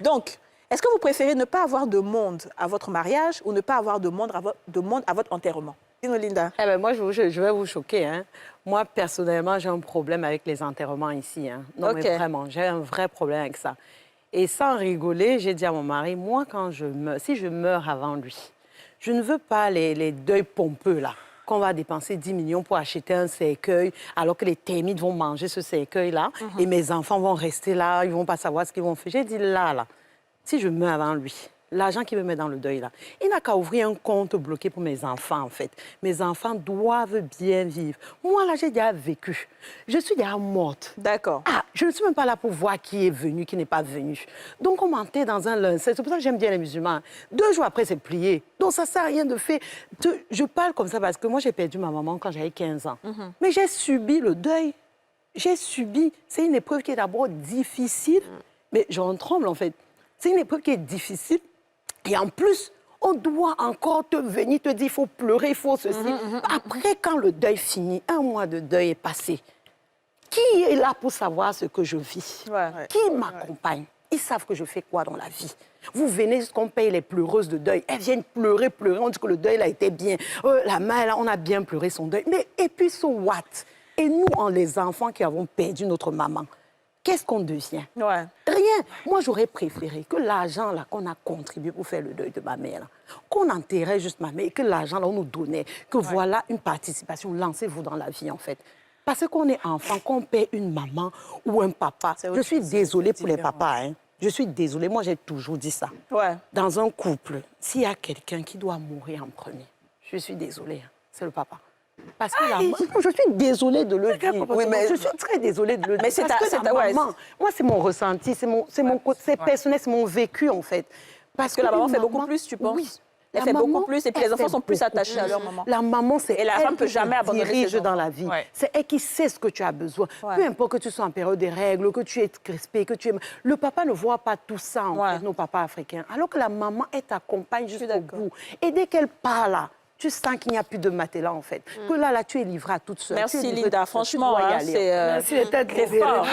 Donc, est-ce que vous préférez ne pas avoir de monde à votre mariage ou ne pas avoir de monde à votre enterrement? Dis-nous, Linda. Eh ben, moi, je vais vous choquer. Hein. Moi, personnellement, j'ai un problème avec les enterrements ici. Hein. Non, OK. mais vraiment, j'ai un vrai problème avec ça. Et sans rigoler, j'ai dit à mon mari, moi, quand je meurs, si je meurs avant lui, je ne veux pas les deuils pompeux, là, qu'on va dépenser 10 millions pour acheter un cercueil, alors que les termites vont manger ce cercueil-là, et mes enfants vont rester là, ils ne vont pas savoir ce qu'ils vont faire. J'ai dit, là, si je meurs avant lui, l'argent qu'il me met dans le deuil, là, il n'a qu'à ouvrir un compte bloqué pour mes enfants, en fait. Mes enfants doivent bien vivre. Moi, là, j'ai déjà vécu. Je suis déjà morte. D'accord. Ah, je ne suis même pas là pour voir qui est venu, qui n'est pas venu. Donc, on m'enterre dans un linceul. C'est pour ça que j'aime bien les musulmans. 2 jours après, c'est plié. Donc, ça ne sert à rien de faire. Je parle comme ça parce que moi, j'ai perdu ma maman quand j'avais 15 ans. Mais j'ai subi le deuil. J'ai subi. C'est une épreuve qui est d'abord difficile, mais j'en tremble, en fait. C'est une épreuve qui est difficile. Et en plus, on doit encore te venir te dire, il faut pleurer, il faut ceci. Après, quand le deuil finit, 1 mois de deuil est passé, qui est là pour savoir ce que je vis? Qui m'accompagne? Ils savent que je fais quoi dans la vie. Vous venez jusqu'on paye les pleureuses de deuil. Elles viennent pleurer. On dit que le deuil a été bien. La mère, là, on a bien pleuré son deuil. Mais et puis, so what? Et nous, les enfants qui avons perdu notre maman, qu'est-ce qu'on devient? Rien. Moi, j'aurais préféré que l'argent là qu'on a contribué pour faire le deuil de ma mère, là, qu'on enterrait juste ma mère et que l'argent là, on nous donnait, que voilà une participation, lancez-vous dans la vie, en fait. Parce qu'on est enfant, qu'on paie une maman ou un papa. Je suis désolée pour les papas, hein. Je suis désolée. Moi, j'ai toujours dit ça. Dans un couple, s'il y a quelqu'un qui doit mourir en premier, je suis désolée, hein, c'est le papa. Parce que je suis désolée de le dire. Oui, mais je suis très désolée de le dire. Mais c'est maman. Moi, c'est mon ressenti, c'est mon côté personnel, c'est mon vécu, en fait. Parce que la maman fait beaucoup plus, tu penses? Oui. Elle fait beaucoup plus et puis les enfants sont plus attachés à leur maman. La maman, c'est elle. Et la femme ne peut jamais abandonner ses enfants. Dans la vie. C'est elle qui sait ce que tu as besoin. Peu importe que tu sois en période des règles, que tu es crispé, que tu es... Le papa ne voit pas tout ça, en fait, nos papas africains. Alors que la maman, elle t'accompagne jusqu'au bout. Et dès qu'elle part là, tu sens qu'il n'y a plus de matelas, en fait. Que là, tu es livrée à toute seule. Merci, Linda. Franchement, c'est... Merci, c'était très fort.